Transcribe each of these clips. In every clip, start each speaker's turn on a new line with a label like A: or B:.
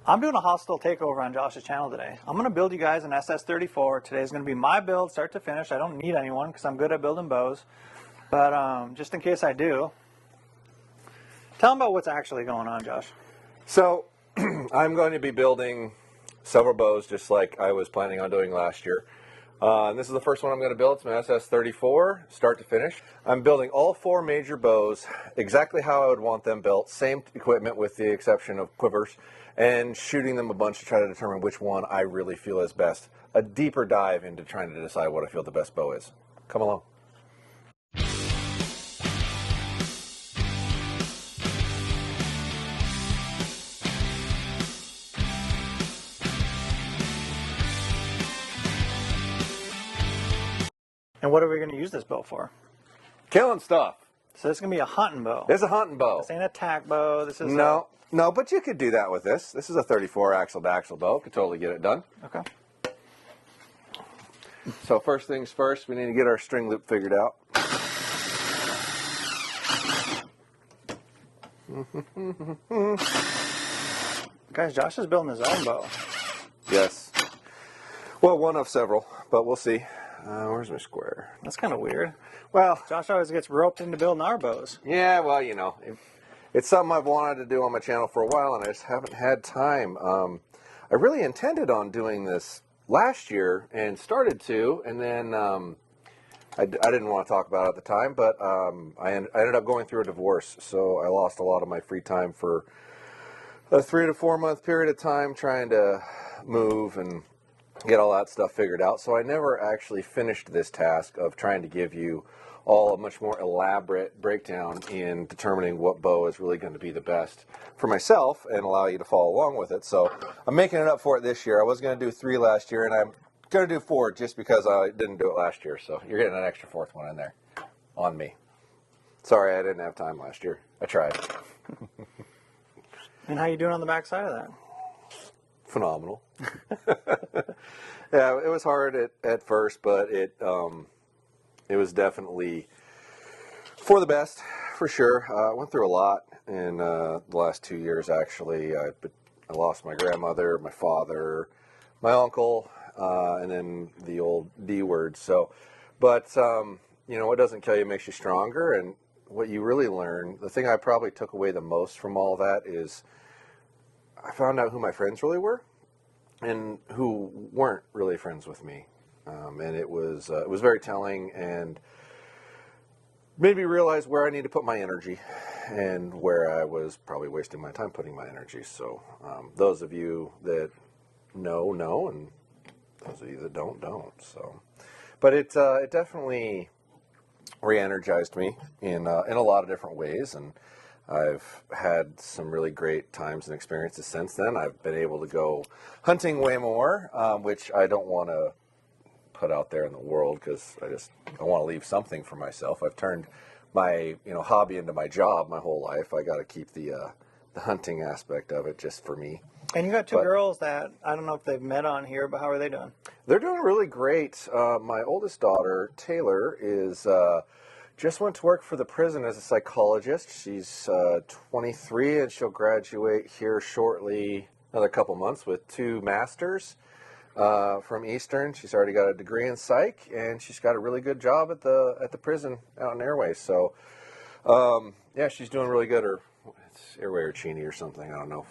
A: I'm doing a hostile takeover on Josh's channel today. I'm going to build you guys an SS34. Today's going to be my build, start to finish. I don't need anyone because I'm good at building bows. But just in case I do, tell them about what's actually going on, Josh.
B: So I'm going to be building several bows just like I was planning on doing last year. And this is the first one I'm going to build. It's my SS34, start to finish. I'm building all 4 major bows exactly how I would want them built. Same equipment with the exception of quivers, and shooting them a bunch to try to determine which one I really feel is best. A deeper dive into trying to decide what I feel the best bow is. Come along.
A: And what are we going to use this bow for?
B: Killing stuff.
A: So this is going to be a hunting bow.
B: It's a hunting bow.
A: This ain't a tack bow. This is
B: No, but you could do that with this. This is a 34 axle to axle bow. Could totally get it done.
A: Okay.
B: So first things first, we need to get our string loop figured out.
A: Guys, Josh is building his own bow.
B: Yes. Well, one of several, but we'll see. Where's my square?
A: That's kind of weird.
B: Well,
A: Josh always gets roped into building our bows.
B: yeah, well, you know, it's something I've wanted to do on my channel for a while, and I just haven't had time. I really intended on doing this last year and started to, and then I didn't want to talk about it at the time, but I ended up going through a divorce, so I lost a lot of my free time for a 3 to 4 month period of time trying to move and get all that stuff figured out. So I never actually finished this task of trying to give you all a much more elaborate breakdown in determining what bow is really going to be the best for myself and allow you to follow along with it. So I'm making it up for it this year. I was going to do 3 last year, and I'm going to do 4 just because I didn't do it last year. So you're getting an extra 4th one in there on me. Sorry, I didn't have time last year. I tried.
A: And how you doing on the back side of that?
B: Phenomenal. Yeah, it was hard at first, but it was definitely for the best, for sure. I went through a lot in the last 2 years, actually. I lost my grandmother, my father, my uncle, and then the old D word. So, but, you know, what doesn't kill you makes you stronger. And what you really learn, the thing I probably took away the most from all that is I found out who my friends really were and who weren't really friends with me. And it was very telling and made me realize where I need to put my energy and where I was probably wasting my time putting my energy. So those of you that know, and those of you that don't. So, but it definitely re-energized me in a lot of different ways, and I've had some really great times and experiences since then. I've been able to go hunting way more, which I don't want to put out there in the world because I want to leave something for myself. I've turned my hobby into my job my whole life. I got to keep the hunting aspect of it just for me.
A: And you got 2 girls that, I don't know if they've met on here, but how are they doing?
B: They're doing really great. My oldest daughter, Taylor, is just went to work for the prison as a psychologist. She's 23, and she'll graduate here shortly, another couple months, with 2 masters from Eastern. She's already got a degree in psych, and she's got a really good job at the prison out in Airway. So, yeah, she's doing really good. Or it's Airway or Cheney or something. I don't know.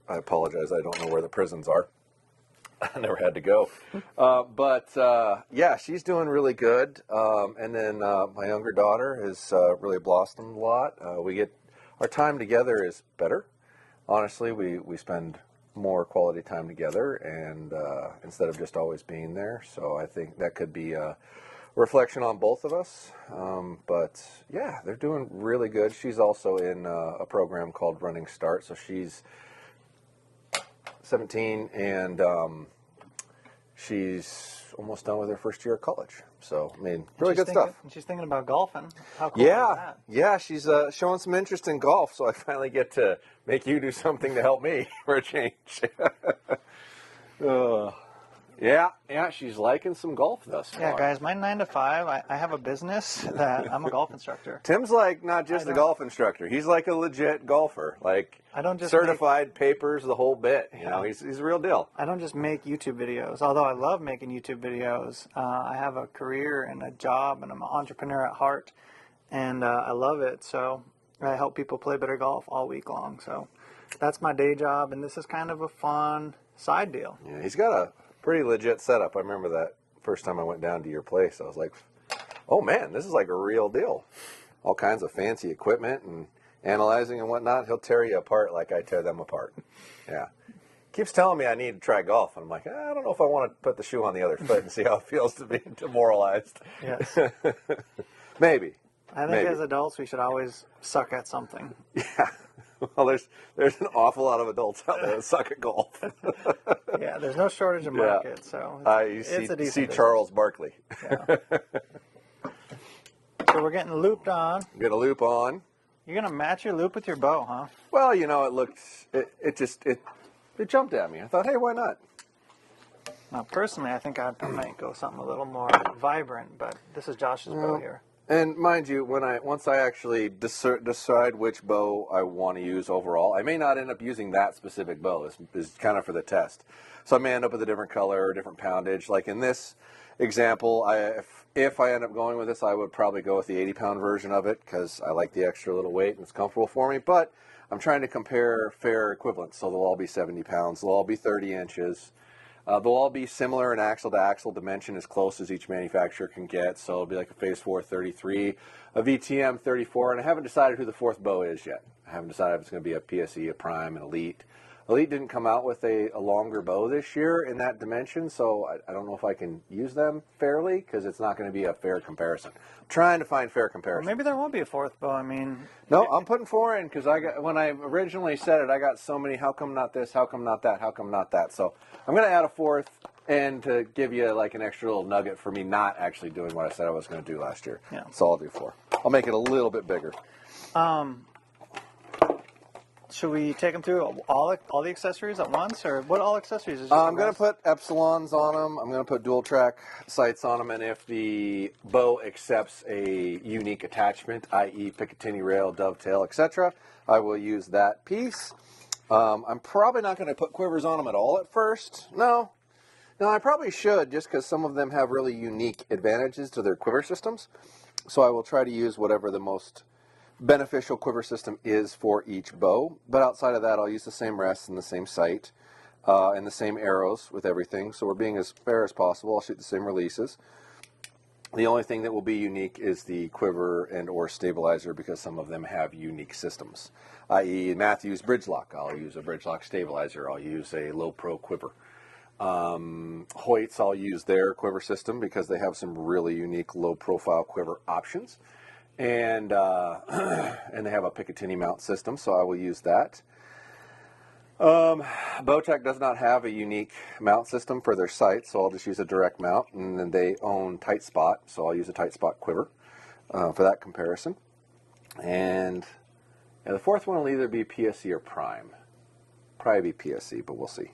B: I apologize. I don't know where the prisons are. I never had to go. But yeah, she's doing really good. And then my younger daughter has really blossomed a lot. Our time together is better. Honestly, we spend more quality time together, and instead of just always being there. So I think that could be a reflection on both of us. But yeah, they're doing really good. She's also in a program called Running Start. So she's 17, and she's almost done with her first year of college. So, I mean, really good stuff.
A: And she's thinking about golfing. How cool is that?
B: Yeah, she's showing some interest in golf, so I finally get to make you do something to help me for a change. Yeah, she's liking some golf thus far.
A: Yeah, guys, my 9 to 5, I have a business that I'm a golf instructor.
B: Tim's like not just a golf instructor. He's like a legit golfer. Like
A: I don't just
B: certified papers, the whole bit. You know, he's a real deal.
A: I don't just make YouTube videos, although I love making YouTube videos. I have a career and a job, and I'm an entrepreneur at heart, and I love it. So I help people play better golf all week long. So that's my day job, and this is kind of a fun side deal.
B: Yeah, he's got a pretty legit setup. I remember that first time I went down to your place. I was like, oh man, this is like a real deal. All kinds of fancy equipment and analyzing and whatnot. He'll tear you apart like I tear them apart. Yeah. Keeps telling me I need to try golf. And I'm like, I don't know if I want to put the shoe on the other foot and see how it feels to be demoralized.
A: Yes.
B: Maybe.
A: I think as adults, we should always suck at something.
B: Yeah. Well, there's an awful lot of adults out there that suck at golf.
A: Yeah, there's no shortage of market, so it's a decent
B: see
A: business.
B: Charles Barkley.
A: Yeah. So we're getting looped on.
B: Get a loop on.
A: You're gonna match your loop with your bow, huh?
B: Well, you know, it jumped at me. I thought, hey, why not?
A: Now, personally, I think I might go something a little more vibrant, but this is Josh's bow here.
B: And mind you, once I actually decide which bow I want to use overall, I may not end up using that specific bow. This is kind of for the test. So I may end up with a different color or different poundage. Like in this example, if I end up going with this, I would probably go with the 80-pound version of it because I like the extra little weight and it's comfortable for me. But I'm trying to compare fair equivalents. So they'll all be 70 pounds. They'll all be 30 inches. They'll all be similar in axle-to-axle dimension as close as each manufacturer can get. So it'll be like a Phase 4 33, a VTM 34, and I haven't decided who the fourth bow is yet. I haven't decided if it's going to be a PSE, a Prime, an Elite. Elite didn't come out with a longer bow this year in that dimension, so I don't know if I can use them fairly because it's not going to be a fair comparison. I'm trying to find fair comparison.
A: Well, maybe there won't be a fourth bow. I mean,
B: no, I'm putting 4 in because when I originally said it, I got so many. How come not this? How come not that? How come not that? So I'm going to add a fourth and to give you like an extra little nugget for me not actually doing what I said I was going to do last year.
A: Yeah.
B: So I'll do 4. I'll make it a little bit bigger.
A: Should we take them through all the accessories at once, or what all accessories? Is
B: I'm going to put epsilons on them. I'm going to put dual track sights on them, and if the bow accepts a unique attachment, i.e. Picatinny rail, dovetail, etc., I will use that piece. I'm probably not going to put quivers on them at all at first. No, I probably should, just because some of them have really unique advantages to their quiver systems. So I will try to use whatever the most beneficial quiver system is for each bow, but outside of that I'll use the same rests and the same sight and the same arrows with everything, so we're being as fair as possible. I'll shoot the same releases. The only thing that will be unique is the quiver and or stabilizer because some of them have unique systems, i.e. Matthews bridge lock. I'll use a bridge lock stabilizer. I'll use a low pro quiver. Hoyts, I'll use their quiver system because they have some really unique low profile quiver options. And and they have a Picatinny mount system, so I will use that. Bowtech does not have a unique mount system for their sights, so I'll just use a direct mount. And then they own tight spot, so I'll use a tight spot quiver for that comparison. And the fourth one will either be PSE or Prime. Probably be PSE, but we'll see.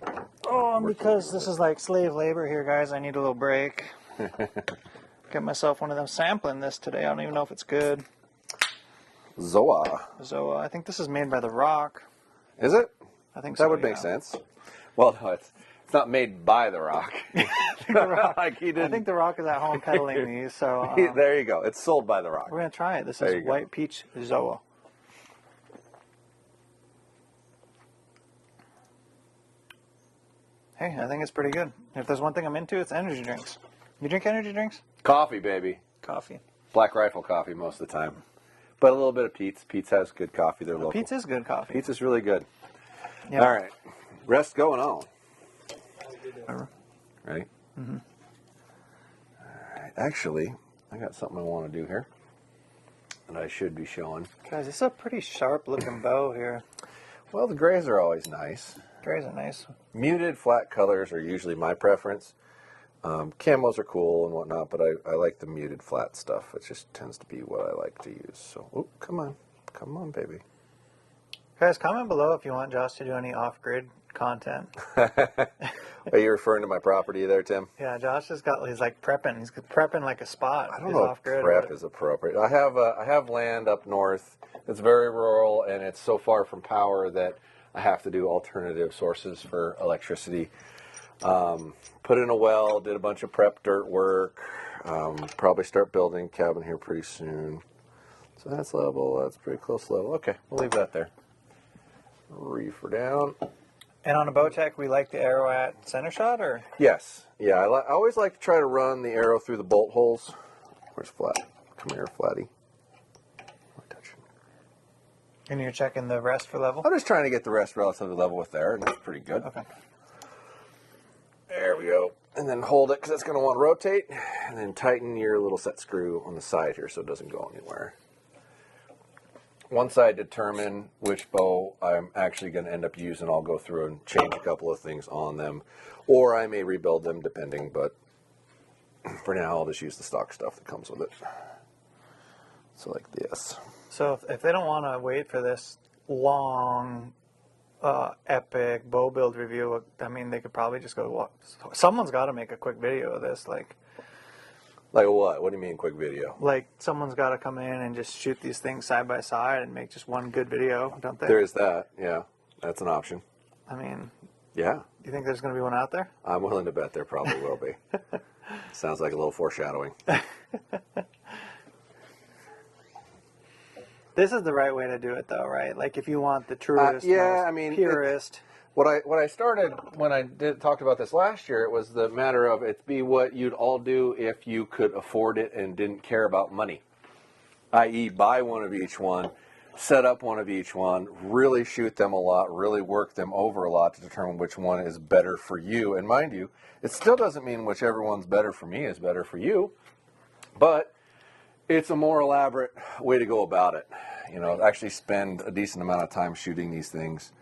A: Oh, and because this is like slave labor here, guys, I need a little break. Get myself one of them sampling this today. I don't even know if it's good.
B: Zoa.
A: I think this is made by The Rock.
B: Is it?
A: I think
B: that
A: so,
B: would make sense. Well, no, it's not made by The Rock.
A: I think The Rock is at home peddling these. So
B: there you go. It's sold by The Rock.
A: We're gonna try it. This is White Peach Zoa. Hey, I think it's pretty good. If there's one thing I'm into, it's energy drinks. You drink energy drinks?
B: Coffee, baby.
A: Coffee.
B: Black Rifle coffee most of the time. But a little bit of Pete's. Pete's has good coffee. They're local.
A: Pete's is good coffee.
B: Pete's is really good.
A: Yep.
B: All right. Rest going on. Ready?
A: Mm-hmm.
B: All right. Actually, I got something I want to do here that I should be showing.
A: Guys, it's a pretty sharp looking bow here.
B: Well, the grays are always nice.
A: Grays are nice.
B: Muted flat colors are usually my preference. Camos are cool and whatnot, but I like the muted flat stuff. It just tends to be what I like to use. So, come on, baby.
A: Guys, comment below if you want Josh to do any off-grid content.
B: Are you referring to my property there, Tim?
A: Yeah, Josh has got, he's like prepping. He's prepping like a spot.
B: I don't
A: He's
B: know
A: off
B: if
A: grid.
B: prep is appropriate. I have land up north. It's very rural, and it's so far from power that I have to do alternative sources for electricity. Put in a well, did a bunch of prep dirt work. Probably start building a cabin here pretty soon. So that's level. That's pretty close level. Okay, we'll leave that there. Reefer down.
A: And on a Bowtech, we like the arrow at center shot, or?
B: Yes. Yeah, I always like to try to run the arrow through the bolt holes. Where's Flat? Come here, Flatty.
A: And you're checking the rest for level?
B: I'm just trying to get the rest relatively level with there, and that's pretty good.
A: Okay.
B: There we go. And then hold it, because it's going to want to rotate. And then tighten your little set screw on the side here so it doesn't go anywhere. Once I determine which bow I'm actually going to end up using, I'll go through and change a couple of things on them. Or I may rebuild them, depending. But for now, I'll just use the stock stuff that comes with it. So like this.
A: So if they don't want to wait for this long, epic bow build review, I mean, they could probably just go, someone's got to make a quick video of this. Like
B: what? What do you mean quick video?
A: Like someone's got to come in and just shoot these things side by side and make just one good video, don't they?
B: There is that, yeah. That's an option.
A: I mean,
B: yeah.
A: Do you think there's going to be one out there?
B: I'm willing to bet there probably will be. Sounds like a little foreshadowing.
A: This is the right way to do it, though, right? Like if you want the truest, purest.
B: What I started when I talked about this last year, it was the matter of it'd be what you'd all do if you could afford it and didn't care about money, i.e. buy one of each one, set up one of each one, really shoot them a lot, really work them over a lot to determine which one is better for you. And mind you, it still doesn't mean whichever one's better for me is better for you, but it's a more elaborate way to go about it. You know, actually spend a decent amount of time shooting these things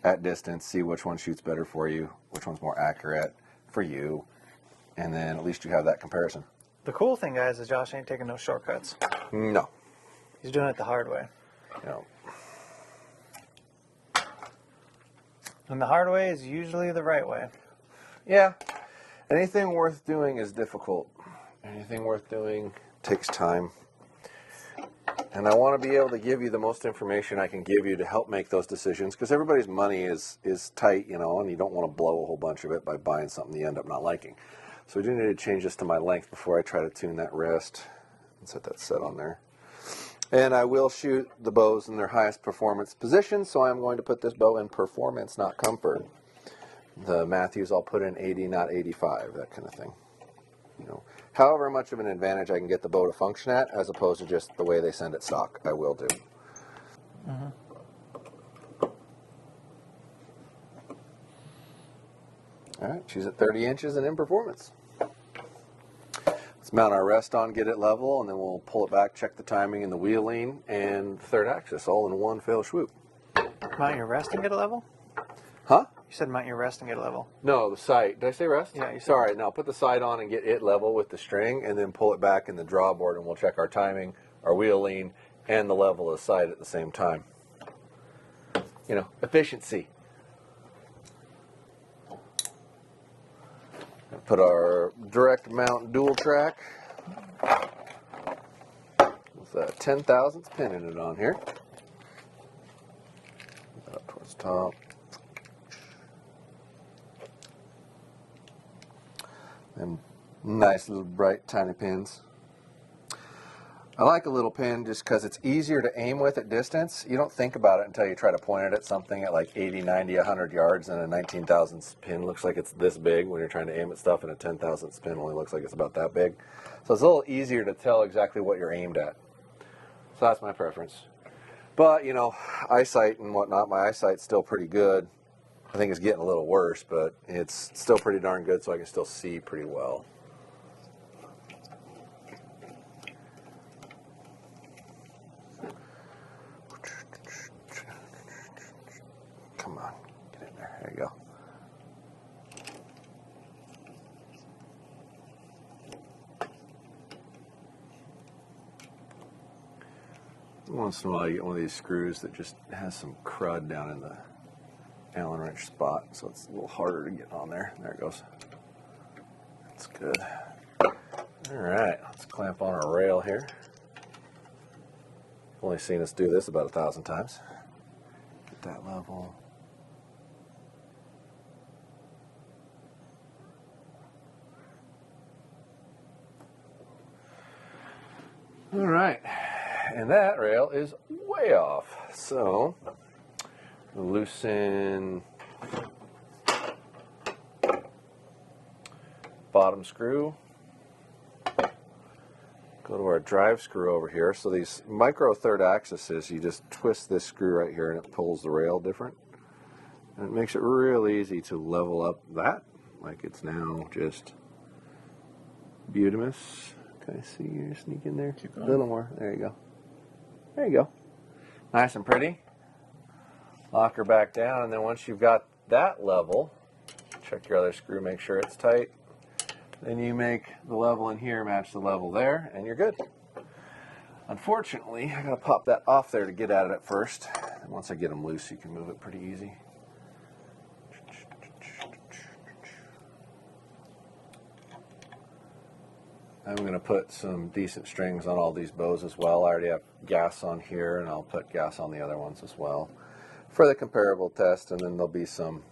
B: at distance, see which one shoots better for you, which one's more accurate for you, and then at least you have that comparison.
A: The cool thing, guys, is Josh ain't taking no shortcuts.
B: No.
A: He's doing it the hard way.
B: No.
A: And the hard way is usually the right way.
B: Yeah. Anything worth doing is difficult. Anything worth doing takes time. And I want to be able to give you the most information I can give you to help make those decisions, because everybody's money is tight, you know, and you don't want to blow a whole bunch of it by buying something you end up not liking. So we do need to change this to my length before I try to tune that wrist and set that set on there. And I will shoot the bows in their highest performance position, so I'm going to put this bow in performance, not comfort. The Matthews I'll put in 80, not 85, that kind of thing. You know, however much of an advantage I can get the bow to function at, as opposed to just the way they send it stock, I will do. All right, she's at 30 inches and in performance. Let's mount our rest on, get it level, and then we'll pull it back, check the timing and the wheeling and third axis all in one fell swoop.
A: Mount your rest and get a level?
B: Huh?
A: You said mount your rest and get a level.
B: No, the sight. Did I say rest?
A: Yeah, you said
B: Sorry, no, put the sight on and get it level with the string, and then pull it back in the drawboard, and we'll check our timing, our wheel lean, and the level of sight at the same time. You know, efficiency. Put our direct mount dual track with a 10,000th pin in it on here. Put that up towards the top. And nice little bright tiny pins. I like a little pin just because it's easier to aim with at distance. You don't think about it until you try to point it at something at like 80, 90, 100 yards, and a 19,000th pin looks like it's this big when you're trying to aim at stuff, and a 10,000th pin only looks like it's about that big. So it's a little easier to tell exactly what you're aimed at. So that's my preference. But, you know, eyesight and whatnot, my eyesight's still pretty good. I think it's getting a little worse, but it's still pretty darn good, so I can still see pretty well. Come on, get in there. There you go. Once in a while, you get one of these screws that just has some crud down in the Allen wrench spot, so it's a little harder to get on there. There it goes. That's good. All right, let's clamp on our rail here. Only seen us do this about 1,000 times. Get that level. All right, and that rail is way off. So loosen bottom screw. Go to our drive screw over here. So these micro third axes, you just twist this screw right here and it pulls the rail different. And it makes it real easy to level up that. Like it's now just beautimous. Can I see you sneak in there?
A: Keep
B: A
A: going.
B: little more. There you go. There you go. Nice and pretty. Lock her back down, and then once you've got that level, check your other screw, make sure it's tight. Then you make the level in here match the level there, and you're good. Unfortunately, I gotta pop that off there to get at it at first. And once I get them loose, you can move it pretty easy. I'm going to put some decent strings on all these bows as well. I already have gas on here, and I'll put gas on the other ones as well for the comparable test, and then there'll be some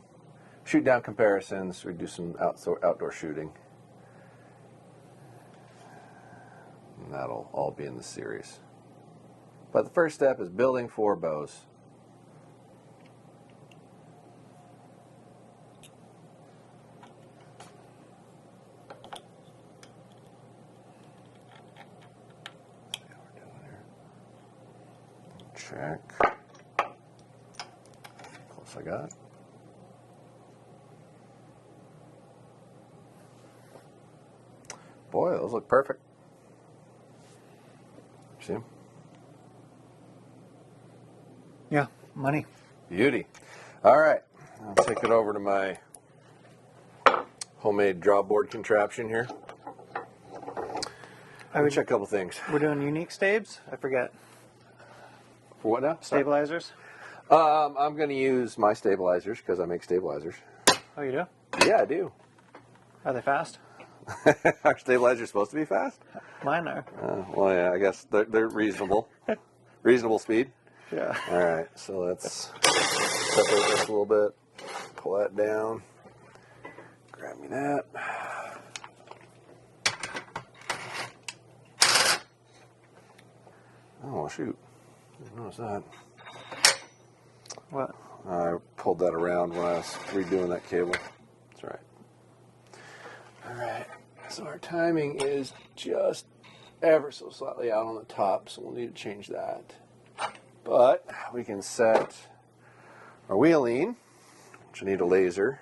B: shoot down comparisons. We do some outdoor shooting, and that'll all be in the series. But the first step is building 4 bows. Check. Close I got. Boy, those look perfect. See them?
A: Yeah, money.
B: Beauty. All right, I'll take it over to my homemade drawboard contraption here. I would check a couple things.
A: We're doing unique stabs? I forget.
B: For what now?
A: Stabilizers?
B: I'm going to use my stabilizers because I make stabilizers.
A: Oh, you do?
B: Yeah, I do.
A: Are they fast?
B: Are stabilizers supposed to be fast?
A: Mine are.
B: Well, yeah, I guess they're reasonable. Reasonable speed.
A: Yeah.
B: All right, so let's separate this a little bit. Pull that down. Grab me that. Oh, shoot. Didn't notice that.
A: What?
B: I pulled that around when I was redoing that cable. That's right. All right, so our timing is just ever so slightly out on the top, so we'll need to change that. But we can set our wheeling, which I need a laser.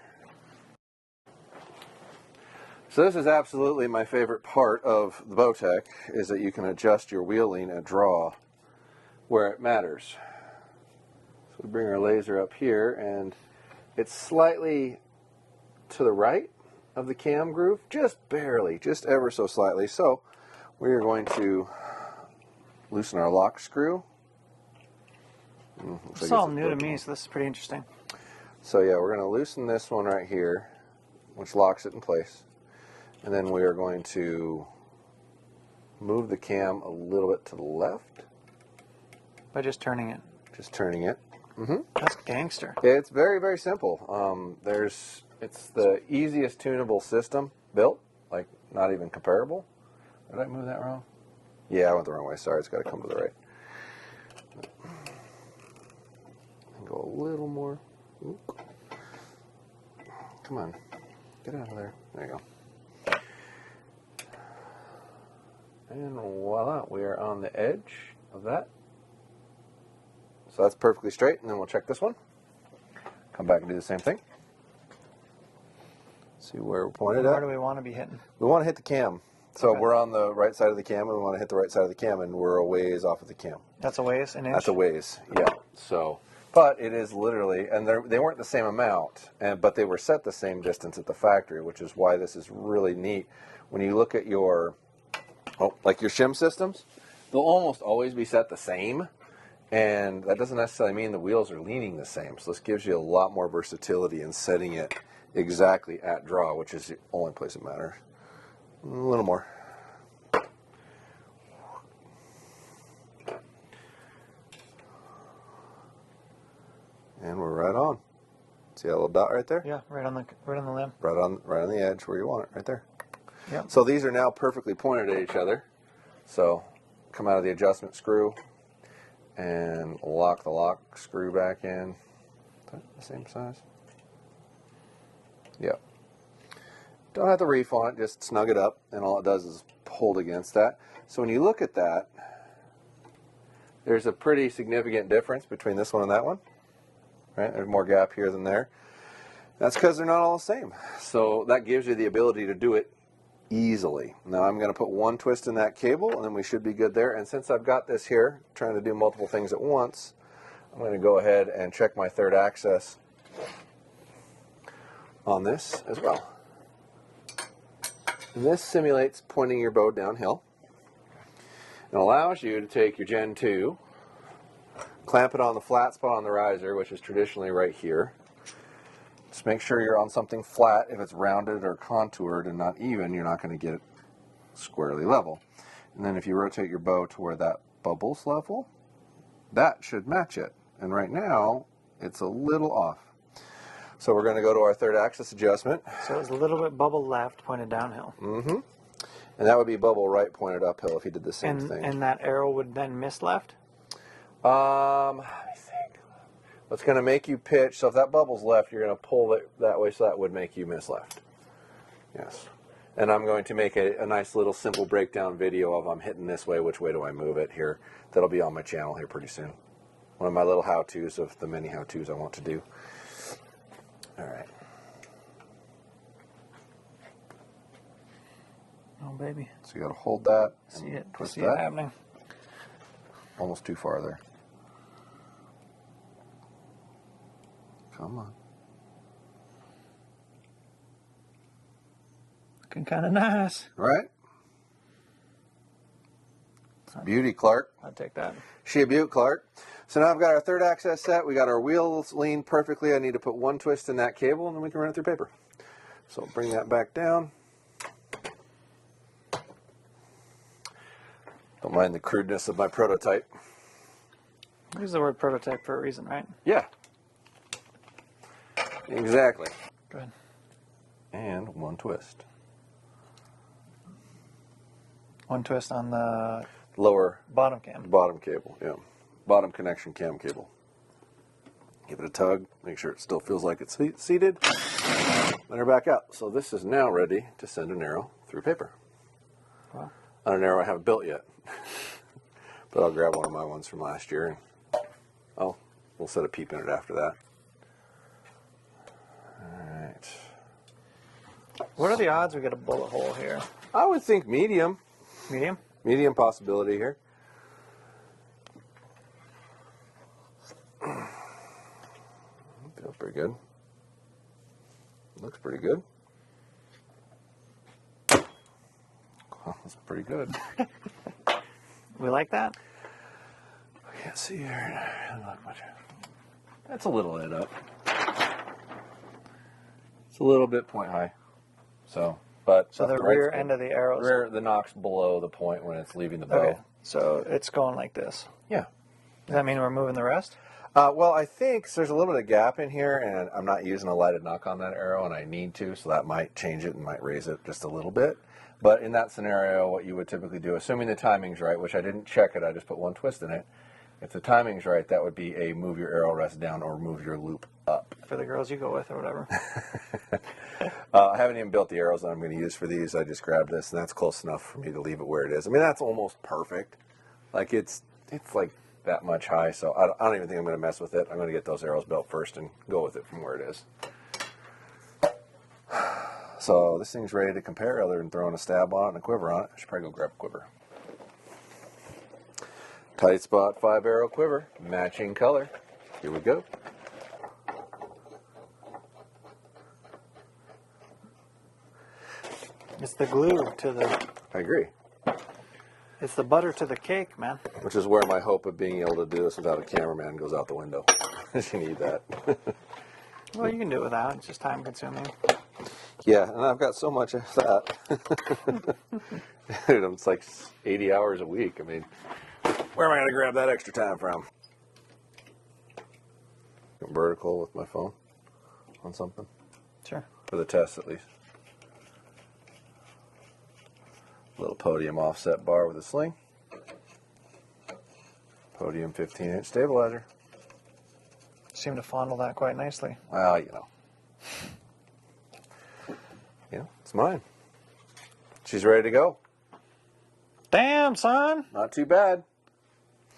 B: So this is absolutely my favorite part of the Bowtech, is that you can adjust your wheeling and draw where it matters. So we bring our laser up here, and it's slightly to the right of the cam groove, just barely, just ever so slightly. So we are going to loosen our lock screw.
A: It's all new to me, so this is pretty interesting.
B: So yeah, we're going to loosen this one right here, which locks it in place. And then we are going to move the cam a little bit to the left.
A: By just turning it.
B: Just turning it.
A: That's gangster.
B: It's very, very simple. It's the easiest tunable system built, like not even comparable. Did I move that wrong? Yeah, I went the wrong way. Sorry, it's got to come to the right. Go a little more. Oop. Come on, get out of there. There you go. And voila, we are on the edge of that. So that's perfectly straight, and then we'll check this one. Come back and do the same thing. See where we're pointed at.
A: Where do we want to be hitting?
B: We want to hit the cam. So
A: Okay.
B: we're on the right side of the cam, and we want to hit the right side of the cam, and we're a ways off of the cam.
A: That's a ways, an inch?
B: That's a ways, yeah. So, but it is literally, and they weren't the same amount, but they were set the same distance at the factory, which is why this is really neat. When you look at your, like your shim systems, they'll almost always be set the same. And that doesn't necessarily mean the wheels are leaning the same. So this gives you a lot more versatility in setting it exactly at draw, which is the only place it matters. A little more. And we're right on. See that little dot right there?
A: Yeah, right on the limb.
B: Right on the edge where you want it, right there.
A: Yep.
B: So these are now perfectly pointed at each other. So come out of the adjustment screw and lock the lock screw back in. Is that the same size? Yep. Don't have to reef on it, just snug it up, and all it does is hold against that. So when you look at that, there's a pretty significant difference between this one and that one. Right? There's more gap here than there. That's because they're not all the same. So that gives you the ability to do it easily. Now I'm going to put one twist in that cable, and then we should be good there. And since I've got this here, trying to do multiple things at once, I'm going to go ahead and check my third axis on this as well. And this simulates pointing your bow downhill. It allows you to take your Gen 2, clamp it on the flat spot on the riser, which is traditionally right here. Just make sure you're on something flat. If it's rounded or contoured and not even, you're not going to get it squarely level. And then if you rotate your bow to where that bubble's level, that should match it. And right now, it's a little off. So we're going to go to our third axis adjustment.
A: So it's a little bit bubble left pointed downhill.
B: Mm-hmm. And that would be bubble right pointed uphill if you did the same thing.
A: And that arrow would then miss left?
B: Let me think. What's going to make you pitch, so if that bubble's left, you're going to pull it that way, so that would make you miss left. Yes. And I'm going to make a nice little simple breakdown video of I'm hitting this way, which way do I move it here. That'll be on my channel here pretty soon. One of my little how-tos of the many how-tos I want to do. All right.
A: Oh, baby.
B: So you got to hold that and
A: See it.
B: twist
A: See
B: that.
A: it happening.
B: Almost too far there. Come on.
A: Looking kind of nice.
B: Right? It's a beauty, Clark.
A: I'll take that.
B: She a beaut, Clark. So now I've got our third axis set. We got our wheels leaned perfectly. I need to put one twist in that cable, and then we can run it through paper. So bring that back down. Don't mind the crudeness of my prototype.
A: Use the word prototype for a reason, right?
B: Yeah. Exactly.
A: Good.
B: And one twist.
A: One twist on the
B: Lower
A: bottom cam.
B: bottom cable, yeah. Bottom connection cam cable. Give it a tug. Make sure it still feels like it's seated. Let her back out. So this is now ready to send an arrow through paper.
A: Wow.
B: On an arrow I haven't built yet. But I'll grab one of my ones from last year. And we'll set a peep in it after that. Alright.
A: What are the odds we get a bullet hole here?
B: I would think medium.
A: Medium?
B: Medium possibility here. Feels pretty good. Looks pretty good. Well, that's pretty good.
A: We like that?
B: I can't see here. Doesn't look much. That's a little lit up. It's a little bit point high. So
A: The rear end of the arrow.
B: The nock's below the point when it's leaving the bow.
A: Okay. So it's going like this.
B: Yeah.
A: Does that mean we're moving the rest?
B: Well, I think there's a little bit of gap in here, and I'm not using a lighted nock on that arrow, and I need to, so that might change it and might raise it just a little bit. But in that scenario, what you would typically do, assuming the timing's right, which I didn't check it, I just put one twist in it. If the timing's right, that would be a move your arrow rest down or move your loop up.
A: For the girls you go with or whatever.
B: I haven't even built the arrows that I'm going to use for these. I just grabbed this, and that's close enough for me to leave it where it is. I mean, that's almost perfect. Like, it's like that much high, so I don't even think I'm going to mess with it. I'm going to get those arrows built first and go with it from where it is. So this thing's ready to compare other than throwing a stab on it and a quiver on it. I should probably go grab a quiver. Tight spot 5-arrow quiver, matching color. Here we go.
A: It's the glue to the...
B: I agree.
A: It's the butter to the cake, man.
B: Which is where my hope of being able to do this without a cameraman goes out the window. You need that.
A: Well, you can do it without. It's just time consuming.
B: Yeah, and I've got so much of that. Dude, it's like 80 hours a week. I mean, where am I going to grab that extra time from? Vertical with my phone on something?
A: Sure.
B: For the test, at least. Little podium offset bar with a sling. Podium 15-inch stabilizer.
A: Seem to fondle that quite nicely.
B: Well, you know. Yeah, it's mine. She's ready to go.
A: Damn, son.
B: Not too bad.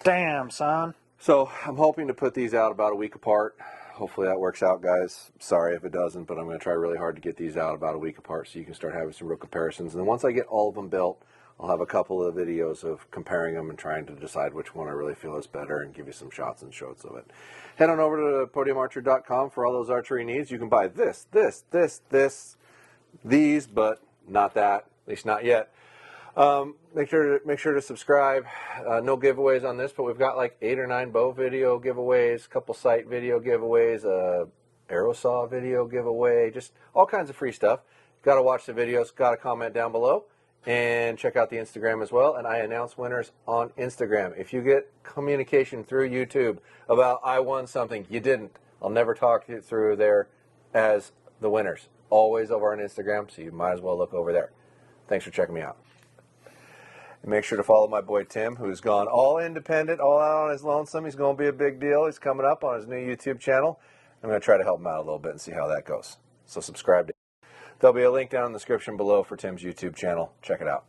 A: Damn, son.
B: So I'm hoping to put these out about a week apart. Hopefully that works out, guys. Sorry if it doesn't, but I'm going to try really hard to get these out about a week apart so you can start having some real comparisons. And then once I get all of them built, I'll have a couple of videos of comparing them and trying to decide which one I really feel is better and give you some shots and shots of it. Head on over to podiumarcher.com for all those archery needs. You can buy this, these, but not that, at least not yet. Make sure to subscribe. No giveaways on this, but we've got like 8 or 9 bow video giveaways, a couple sight video giveaways, arrow saw video giveaway, just all kinds of free stuff. Got to watch the videos, got to comment down below, and check out the Instagram as well. And I announce winners on Instagram. If you get communication through YouTube about I won something, you didn't, I'll never talk you through there as the winners. Always over on Instagram, so you might as well look over there. Thanks for checking me out. And make sure to follow my boy Tim, who's gone all independent, all out on his lonesome. He's going to be a big deal. He's coming up on his new YouTube channel. I'm going to try to help him out a little bit and see how that goes. So subscribe to him. There'll be a link down in the description below for Tim's YouTube channel. Check it out.